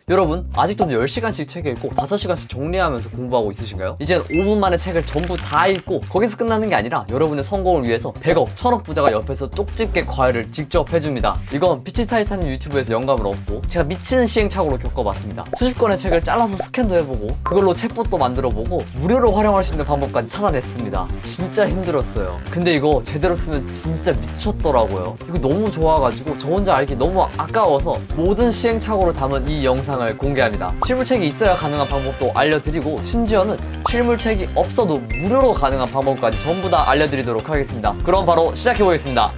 여러분 아직도 10시간씩 책 읽고 5시간씩 정리하면서 공부하고 있으신가요? 이젠 5분 만에 책을 전부 다 읽고 거기서 끝나는 게 아니라 여러분의 성공을 위해서 100억, 1000억 부자가 옆에서 쪽집게 과외를 직접 해줍니다. 이건 피치 타이탄 유튜브에서 영감을 얻고 제가 미치는 시행착오로 겪어봤습니다. 수십 권의 책을 잘라서 스캔도 해보고 그걸로 챗봇도 만들어보고 무료로 활용할 수 있는 방법까지 찾아냈습니다. 진짜 힘들었어요. 근데 이거 제대로 쓰면 진짜 미쳤더라고요. 이거 너무 좋아가지고 저 혼자 알기 너무 아까워서 모든 시행착오를 담은 이 영상을 공개합니다. 실물책이 있어야 가능한 방법도 알려드리고 심지어는 실물책이 없어도 무료로 가능한 방법까지 전부 다 알려드리도록 하겠습니다. 그럼 바로 시작해보겠습니다.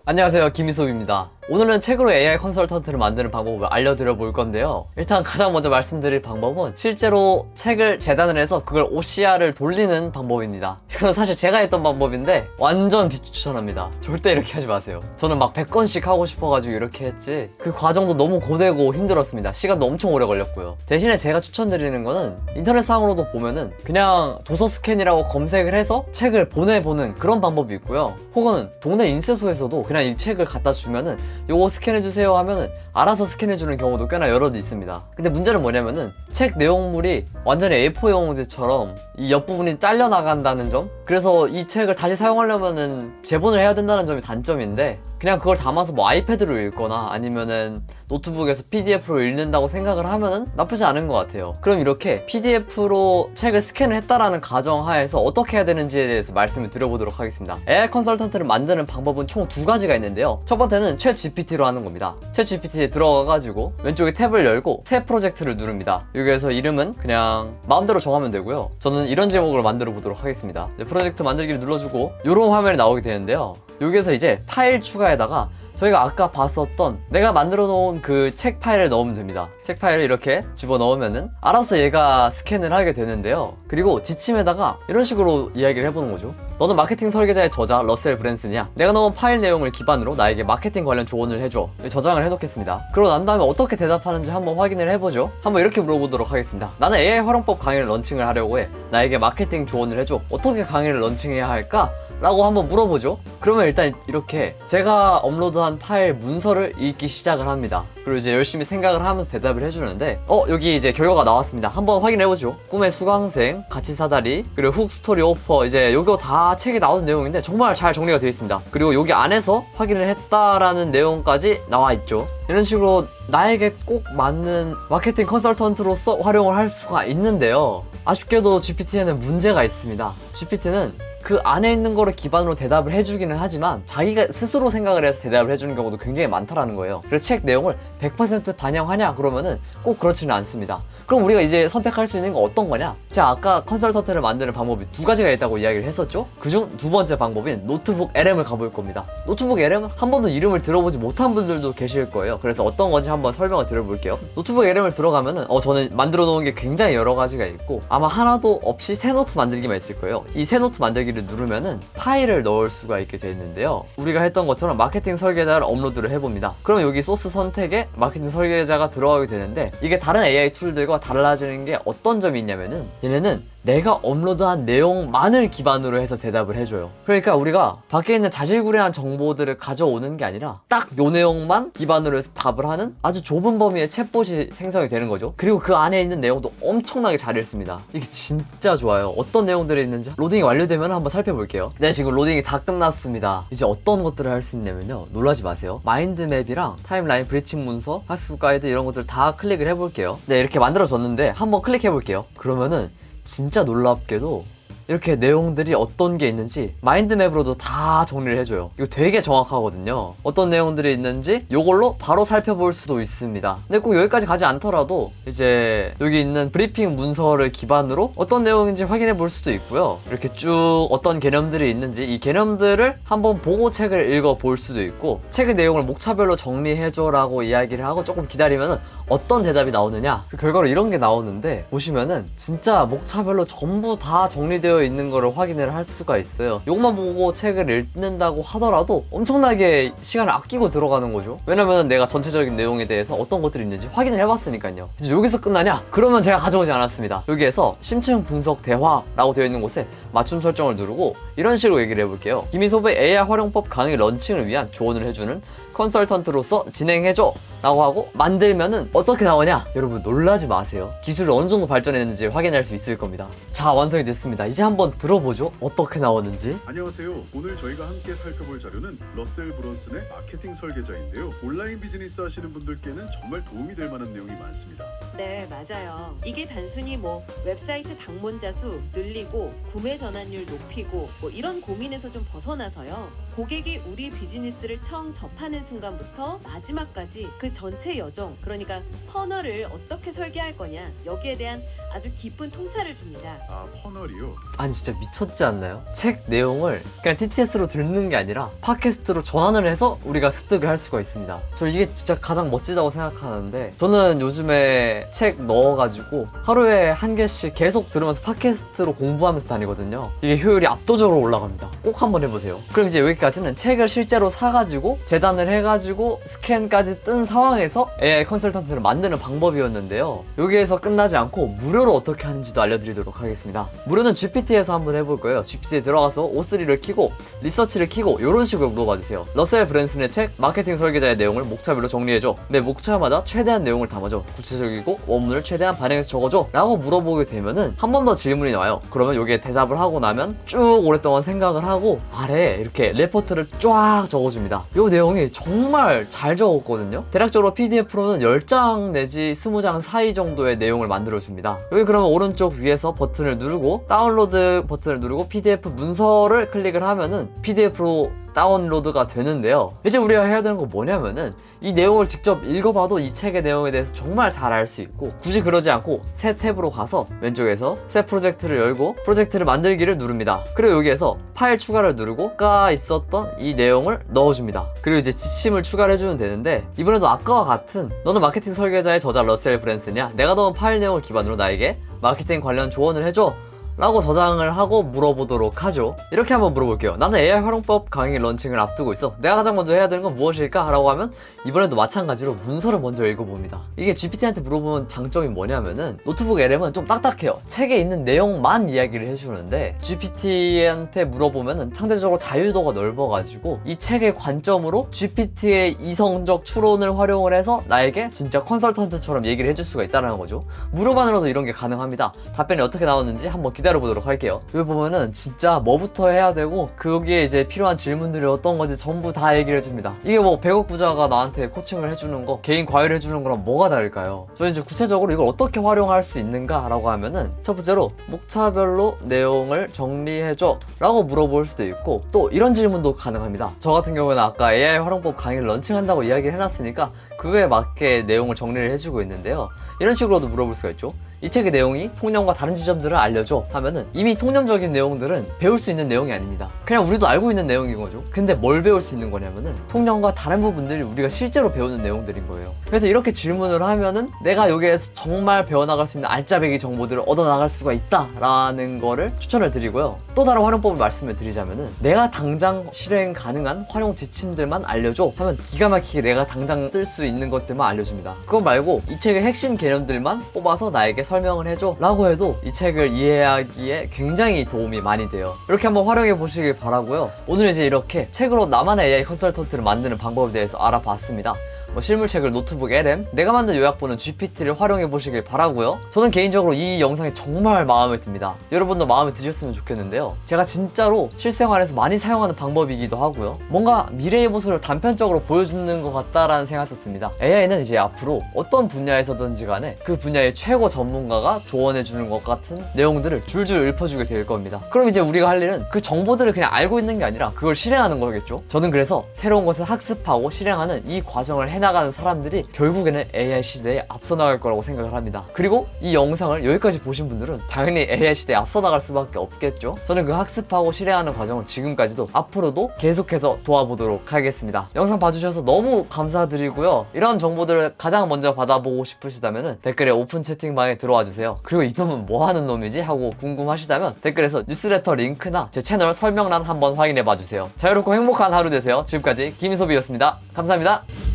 안녕하세요, 김희섭입니다. 오늘은 책으로 AI 컨설턴트를 만드는 방법을 알려드려 볼 건데요. 일단 가장 먼저 말씀드릴 방법은 실제로 책을 재단을 해서 그걸 OCR을 돌리는 방법입니다. 이건 사실 제가 했던 방법인데 완전 비추천합니다. 절대 이렇게 하지 마세요. 저는 막 100건씩 하고 싶어가지고 이렇게 했지 그 과정도 너무 고되고 힘들었습니다. 시간도 엄청 오래 걸렸고요. 대신에 제가 추천드리는 거는 인터넷상으로도 보면은 그냥 도서 스캔이라고 검색을 해서 책을 보내보는 그런 방법이 있고요. 혹은 동네 인쇄소에서도 그냥 이 책을 갖다 주면은 요거 스캔해주세요 하면은 알아서 스캔해주는 경우도 꽤나 여럿 있습니다. 근데 문제는 뭐냐면은 책 내용물이 완전히 A4 용지처럼 이 옆부분이 잘려나간다는 점, 그래서 이 책을 다시 사용하려면은 재본을 해야 된다는 점이 단점인데 그냥 그걸 담아서 뭐 아이패드로 읽거나 아니면은 노트북에서 PDF로 읽는다고 생각을 하면은 나쁘지 않은 것 같아요. 그럼 이렇게 PDF로 책을 스캔을 했다라는 가정하에서 어떻게 해야 되는지에 대해서 말씀을 드려보도록 하겠습니다. AI 컨설턴트를 만드는 방법은 총 2가지가 있는데요. 첫 번째는 챗 GPT로 하는 겁니다. 챗 GPT에 들어가가지고 왼쪽에 탭을 열고 새 프로젝트를 누릅니다. 여기에서 이름은 그냥 마음대로 정하면 되고요. 저는 이런 제목을 만들어 보도록 하겠습니다. 프로젝트 만들기를 눌러주고 이런 화면이 나오게 되는데요. 여기에서 이제 파일 추가에다가 저희가 아까 봤었던 내가 만들어 놓은 그 책 파일을 넣으면 됩니다. 책 파일을 이렇게 집어 넣으면은 알아서 얘가 스캔을 하게 되는데요. 그리고 지침에다가 이런 식으로 이야기를 해보는 거죠. 너는 마케팅 설계자의 저자 러셀 브랜슨이야. 내가 넣은 파일 내용을 기반으로 나에게 마케팅 관련 조언을 해줘. 저장을 해놓겠습니다. 그러고 난 다음에 어떻게 대답하는지 한번 확인을 해보죠. 한번 이렇게 물어보도록 하겠습니다. 나는 AI 활용법 강의를 런칭을 하려고 해. 나에게 마케팅 조언을 해줘. 어떻게 강의를 런칭해야 할까? 라고 한번 물어보죠. 그러면 일단 이렇게 제가 업로드한 파일 문서를 읽기 시작을 합니다. 그리고 이제 열심히 생각을 하면서 대답을 해주는데 여기 이제 결과가 나왔습니다. 한번 확인해보죠. 꿈의 수강생, 가치 사다리, 그리고 훅 스토리 오퍼, 이제 요거 다 책에 나오는 내용인데 정말 잘 정리가 되어 있습니다. 그리고 여기 안에서 확인을 했다라는 내용까지 나와 있죠. 이런 식으로 나에게 꼭 맞는 마케팅 컨설턴트로서 활용을 할 수가 있는데요. 아쉽게도 GPT에는 문제가 있습니다. GPT는 그 안에 있는 거를 기반으로 대답을 해주기는 하지만 자기가 스스로 생각을 해서 대답을 해주는 경우도 굉장히 많다라는 거예요. 그래서 책 내용을 100% 반영하냐 그러면은 꼭 그렇지는 않습니다. 그럼 우리가 이제 선택할 수 있는 건 어떤 거냐? 제가 아까 컨설턴트를 만드는 방법이 2가지가 있다고 이야기를 했었죠? 그중 2번째 방법인 노트북 LM을 가볼 겁니다. 노트북 LM은 한 번도 이름을 들어보지 못한 분들도 계실 거예요. 그래서 어떤 건지 한번 설명을 드려볼게요. 노트북 LM을 들어가면은 저는 만들어 놓은 게 굉장히 여러 가지가 있고 아마 하나도 없이 새 노트 만들기만 있을 거예요. 이 새 노트 만들기를 누르면은 파일을 넣을 수가 있게 되어 있는데요. 우리가 했던 것처럼 마케팅 설계자를 업로드를 해봅니다. 그럼 여기 소스 선택에 마케팅 설계자가 들어가게 되는데 이게 다른 AI 툴들과 달라지는 게 어떤 점이 있냐면은 얘네는 내가 업로드한 내용만을 기반으로 해서 대답을 해줘요. 그러니까 우리가 밖에 있는 자질구레한 정보들을 가져오는 게 아니라 딱 요 내용만 기반으로 해서 답을 하는 아주 좁은 범위의 챗봇이 생성이 되는 거죠. 그리고 그 안에 있는 내용도 엄청나게 잘 읽습니다. 이게 진짜 좋아요. 어떤 내용들이 있는지 로딩이 완료되면 한번 살펴볼게요. 네, 지금 로딩이 다 끝났습니다. 이제 어떤 것들을 할 수 있냐면요, 놀라지 마세요. 마인드맵이랑 타임라인, 브리칭 문서, 학습 가이드 이런 것들 다 클릭을 해볼게요. 네, 이렇게 만들어졌는데 한번 클릭해볼게요. 그러면은 진짜 놀랍게도 이렇게 내용들이 어떤 게 있는지 마인드맵으로도 다 정리를 해줘요. 이거 되게 정확하거든요. 어떤 내용들이 있는지 이걸로 바로 살펴볼 수도 있습니다. 근데 꼭 여기까지 가지 않더라도 이제 여기 있는 브리핑 문서를 기반으로 어떤 내용인지 확인해 볼 수도 있고요. 이렇게 쭉 어떤 개념들이 있는지 이 개념들을 한번 보고 책을 읽어 볼 수도 있고, 책의 내용을 목차별로 정리해줘 라고 이야기를 하고 조금 기다리면은 어떤 대답이 나오느냐, 그 결과로 이런 게 나오는데 보시면은 진짜 목차별로 전부 다 정리되어 있는 거를 확인을 할 수가 있어요. 이것만 보고 책을 읽는다고 하더라도 엄청나게 시간을 아끼고 들어가는 거죠. 왜냐면 내가 전체적인 내용에 대해서 어떤 것들이 있는지 확인을 해봤으니까요. 이제 여기서 끝나냐? 그러면 제가 가져오지 않았습니다. 여기에서 심층 분석 대화라고 되어 있는 곳에 맞춤 설정을 누르고 이런 식으로 얘기를 해볼게요. 김희섭의 AI 활용법 강의 런칭을 위한 조언을 해주는 컨설턴트로서 진행해줘 라고 하고 만들면은 어떻게 나오냐? 여러분 놀라지 마세요. 기술이 어느 정도 발전했는지 확인할 수 있을 겁니다. 자, 완성이 됐습니다. 이제 한번 들어보죠. 어떻게 나오는지. 안녕하세요. 오늘 저희가 함께 살펴볼 자료는 러셀 브론슨의 마케팅 설계자인데요. 온라인 비즈니스 하시는 분들께는 정말 도움이 될 만한 내용이 많습니다. 네, 맞아요. 이게 단순히 뭐 웹사이트 방문자 수 늘리고 구매 전환율 높이고 뭐 이런 고민에서 좀 벗어나서요. 고객이 우리 비즈니스를 처음 접하는 순간부터 마지막까지 그 전체 여정, 그러니까 퍼널을 어떻게 설계할 거냐, 여기에 대한 아주 깊은 통찰을 줍니다. 아, 퍼널이요? 아니 진짜 미쳤지 않나요? 책 내용을 그냥 TTS로 듣는 게 아니라 팟캐스트로 전환을 해서 우리가 습득을 할 수가 있습니다. 저는 이게 진짜 가장 멋지다고 생각하는데, 저는 요즘에 책 넣어가지고 하루에 한 개씩 계속 들으면서 팟캐스트로 공부하면서 다니거든요. 이게 효율이 압도적으로 올라갑니다. 꼭 한번 해보세요. 그럼 이제 여기까지는 책을 실제로 사가지고 재단을 해가지고 스캔까지 뜬 상황에서 AI 컨설턴트를 만드는 방법이었는데요. 여기에서 끝나지 않고 무료로 어떻게 하는지도 알려드리도록 하겠습니다. 무료는 GPT에서 한번 해볼 거예요. GPT에 들어가서 O3를 키고 리서치를 키고 이런 식으로 물어봐주세요. 러셀 브랜슨의 책 마케팅 설계자의 내용을 목차별로 정리해줘. 내 목차마다 최대한 내용을 담아줘. 구체적이고 원문을 최대한 반영해서 적어줘 라고 물어보게 되면은 한 번 더 질문이 나와요. 그러면 여기에 대답을 하고 나면 쭉 오랫동안 생각을 하고 아래에 이렇게 레포트를 쫙 적어줍니다. 이 내용이 정말 잘 적었거든요. 대략적으로 PDF로는 10장 내지 20장 사이 정도의 내용을 만들어줍니다. 여기 그러면 오른쪽 위에서 버튼을 누르고 다운로드 버튼을 누르고 PDF 문서를 클릭을 하면은 PDF로 다운로드가 되는데요. 이제 우리가 해야 되는 건 뭐냐면은 이 내용을 직접 읽어봐도 이 책의 내용에 대해서 정말 잘 알 수 있고, 굳이 그러지 않고 새 탭으로 가서 왼쪽에서 새 프로젝트를 열고 프로젝트를 만들기를 누릅니다. 그리고 여기에서 파일 추가를 누르고 아까 있었던 이 내용을 넣어줍니다. 그리고 이제 지침을 추가를 해주면 되는데, 이번에도 아까와 같은 너는 마케팅 설계자의 저자 러셀 브랜슨이야, 내가 넣은 파일 내용을 기반으로 나에게 마케팅 관련 조언을 해줘 라고 저장을 하고 물어보도록 하죠. 이렇게 한번 물어볼게요. 나는 AI 활용법 강의 런칭을 앞두고 있어. 내가 가장 먼저 해야 되는 건 무엇일까? 라고 하면 이번에도 마찬가지로 문서를 먼저 읽어봅니다. 이게 GPT한테 물어보면 장점이 뭐냐면은 노트북 LM은 좀 딱딱해요. 책에 있는 내용만 이야기를 해주는데 GPT한테 물어보면은 상대적으로 자유도가 넓어가지고 이 책의 관점으로 GPT의 이성적 추론을 활용을 해서 나에게 진짜 컨설턴트처럼 얘기를 해줄 수가 있다는 거죠. 무료만으로도 이런 게 가능합니다. 답변이 어떻게 나왔는지 한번 기다려보도록 할게요. 여기 보면은 진짜 뭐부터 해야 되고 거기에 이제 필요한 질문들이 어떤 건지 전부 다 얘기를 해줍니다. 이게 뭐 100억 부자가 나한테 코칭을 해주는 거, 개인 과외를 해주는 거랑 뭐가 다를까요? 저는 이제 구체적으로 이걸 어떻게 활용할 수 있는가 라고 하면은 첫 번째로 목차별로 내용을 정리해줘 라고 물어볼 수도 있고, 또 이런 질문도 가능합니다. 저 같은 경우는 아까 AI 활용법 강의를 런칭한다고 이야기를 해놨으니까 그거에 맞게 내용을 정리를 해주고 있는데요. 이런 식으로도 물어볼 수가 있죠. 이 책의 내용이 통념과 다른 지점들을 알려줘 하면은 이미 통념적인 내용들은 배울 수 있는 내용이 아닙니다. 그냥 우리도 알고 있는 내용인 거죠. 근데 뭘 배울 수 있는 거냐면은 통념과 다른 부분들이 우리가 실제로 배우는 내용들인 거예요. 그래서 이렇게 질문을 하면은 내가 여기에서 정말 배워나갈 수 있는 알짜배기 정보들을 얻어나갈 수가 있다라는 거를 추천을 드리고요. 또 다른 활용법을 말씀을 드리자면은 내가 당장 실행 가능한 활용 지침들만 알려줘 하면 기가 막히게 내가 당장 쓸 수 있는 것들만 알려줍니다. 그거 말고 이 책의 핵심 개념들만 뽑아서 나에게 설명을 해줘 라고 해도 이 책을 이해하기에 굉장히 도움이 많이 돼요. 이렇게 한번 활용해 보시길 바라고요. 오늘 이제 이렇게 책으로 나만의 AI 컨설턴트를 만드는 방법에 대해서 알아봤습니다. 실물책을 노트북 LM, 내가 만든 요약본은 GPT를 활용해 보시길 바라고요. 저는 개인적으로 이 영상이 정말 마음에 듭니다. 여러분도 마음에 드셨으면 좋겠는데요. 제가 진짜로 실생활에서 많이 사용하는 방법이기도 하고요. 뭔가 미래의 모습을 단편적으로 보여주는 것 같다라는 생각도 듭니다. AI는 이제 앞으로 어떤 분야에서든지 간에 그 분야의 최고 전문가가 조언해 주는 것 같은 내용들을 줄줄 읊어주게 될 겁니다. 그럼 이제 우리가 할 일은 그 정보들을 그냥 알고 있는 게 아니라 그걸 실행하는 거겠죠. 저는 그래서 새로운 것을 학습하고 실행하는 이 과정을 해나가는 사람들이 결국에는 AI 시대에 앞서 나갈 거라고 생각을 합니다. 그리고 이 영상을 여기까지 보신 분들은 당연히 AI 시대에 앞서 나갈 수밖에 없겠죠. 저는 그 학습하고 실행하는 과정을 지금까지도 앞으로도 계속해서 도와보도록 하겠습니다. 영상 봐주셔서 너무 감사드리고요. 이런 정보들을 가장 먼저 받아보고 싶으시다면 댓글에 오픈 채팅방에 들어와 주세요. 그리고 이 놈은 뭐 하는 놈이지? 하고 궁금하시다면 댓글에서 뉴스레터 링크나 제 채널 설명란 한번 확인해 봐주세요. 자유롭고 행복한 하루 되세요. 지금까지 김인섭이었습니다. 감사합니다.